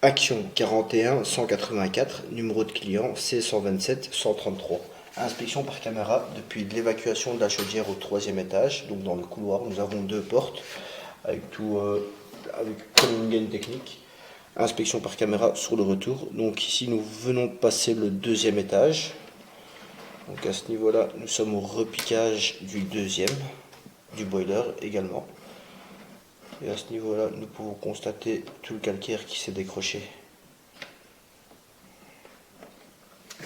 Action 41 184, numéro de client C127 133. Inspection par caméra depuis l'évacuation de la chaudière au 3e étage. Donc dans le couloir, nous avons 2 portes avec tout avec comme une gaine technique. Inspection par caméra sur le retour. Donc ici nous venons de passer le 2e étage. Donc à ce niveau-là, nous sommes au repiquage du 2e, du boiler également. Et à ce niveau-là, nous pouvons constater tout le calcaire qui s'est décroché. Le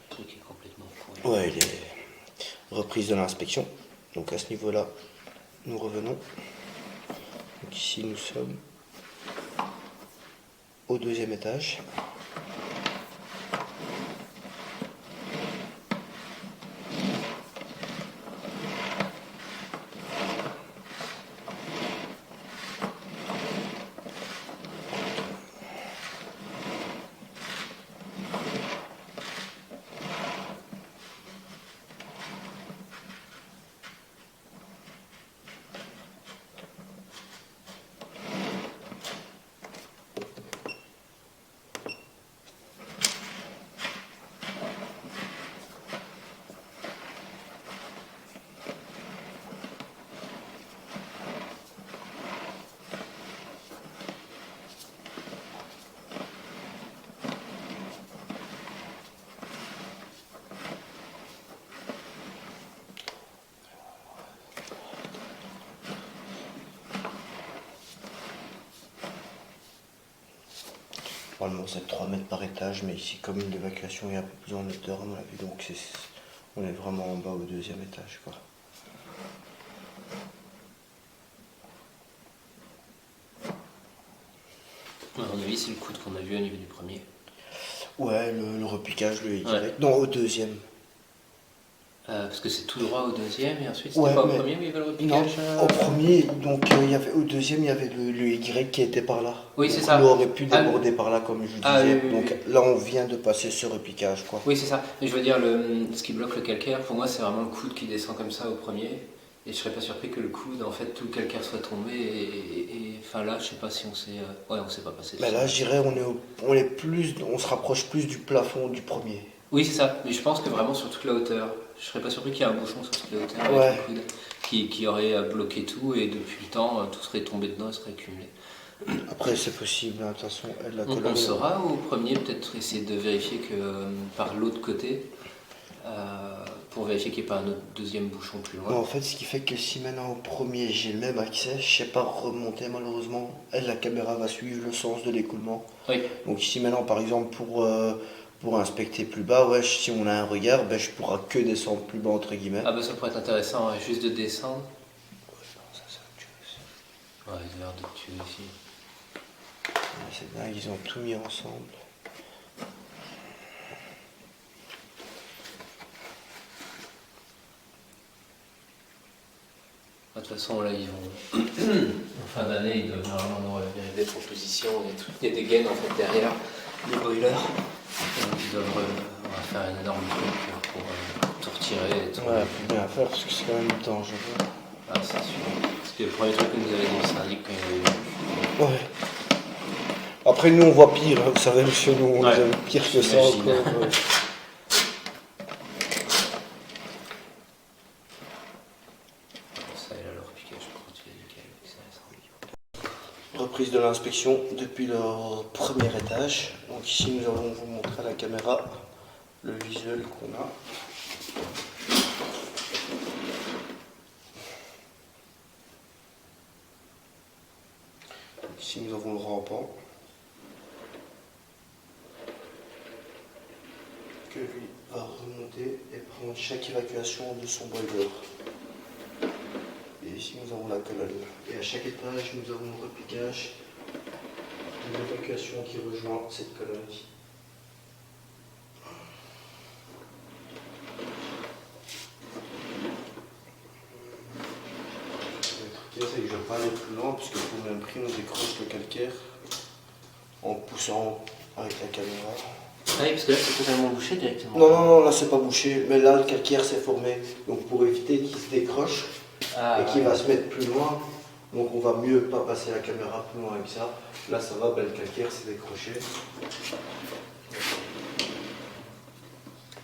truc est complètement pourri. Ouais, il est reprise de l'inspection. Donc à ce niveau-là, nous revenons. Donc ici, nous sommes au 2e étage. Normalement c'est 3 mètres par étage, mais ici comme l'évacuation est un peu plus en hauteur à mon avis, donc on est vraiment en bas au 2e étage quoi. À mon avis, c'est le coude qu'on a vu au niveau du premier. Ouais, le repiquage, le Y. Ouais. Non, au 2e. Parce que c'est tout droit au 2e et ensuite c'était Ouais, pas au mais- premier où il y avait le Non, repiquage au premier, donc il y avait, au 2e, il y avait le Y qui était par là. Oui, Donc, c'est ça. l'eau aurait pu Ah, déborder par là, comme je vous Ah, disais. oui, oui, Donc oui. là, on vient de passer ce repiquage, quoi. Oui, c'est ça. Mais je veux dire, ce qui bloque le calcaire, pour moi, c'est vraiment le coude qui descend comme ça au premier. Et je serais pas surpris que le coude, en fait, tout le calcaire soit tombé. Enfin là, je sais pas si on s'est. Ouais, on s'est pas passé. Mais là, je dirais, on se rapproche plus du plafond du premier. Oui, c'est ça. Mais je pense que vraiment sur toute la hauteur. Je serais pas surpris qu'il y ait un bouchon sur toute la hauteur avec Ouais. le coude qui aurait bloqué tout et depuis le temps, tout serait tombé dedans et serait accumulé. Après, c'est possible, hein, de toute façon, la On colonne. saura au premier peut-être essayer de vérifier que par l'autre côté, pour vérifier qu'il n'y ait pas un autre deuxième bouchon plus Non, loin. en fait, ce qui fait que si maintenant au premier j'ai le même accès, je sais pas remonter malheureusement. La caméra va suivre le sens de l'écoulement. Oui, Donc ici maintenant, par exemple, pour inspecter plus bas, ouais, si on a un regard, ben, je pourrai que descendre plus bas entre guillemets. ah bah ça pourrait être intéressant, hein, juste de descendre. Ça, c'est autre chose. Ouais, il a l'air de tuer ici. C'est dingue, ils ont tout mis ensemble. De toute façon, là, ils vont. En fin d'année, ils doivent normalement nous revenir des propositions. Il y a des gaines en fait derrière les boilers. Donc, ils doivent on va faire un énorme truc pour tout retirer et tout. Ouais, plus bien à faire parce que c'est quand même dangereux. Ah, c'est sûr. Parce que le premier truc que nous avait dit le syndic quand il avait vu. Ouais. Après, nous on voit pire, hein, vous savez, monsieur, nous on Ouais. aime pire que ça J'imagine. encore. Ça, il a leur piquage pour continuer nickel. Reprise de l'inspection depuis le premier étage. Donc ici nous allons vous montrer à la caméra le visuel qu'on a. Donc ici nous avons le rampant que lui va remonter et prendre chaque évacuation de son boiler. Et ici nous avons la colonne. Et à chaque étage nous avons le repiquage de l'évacuation qui rejoint cette colonne ici. Le truc c'est que je ne vais pas aller plus loin puisque pour le même prix on décroche le calcaire en poussant avec la caméra. Ah oui, parce que là c'est totalement bouché directement. Non, non, non, là c'est pas bouché, mais là le calcaire s'est formé. Donc pour éviter qu'il se décroche et qu'il va se mettre plus loin, Donc on va mieux pas passer la caméra plus loin avec ça. Là ça va, le calcaire c'est décroché.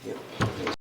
Yep.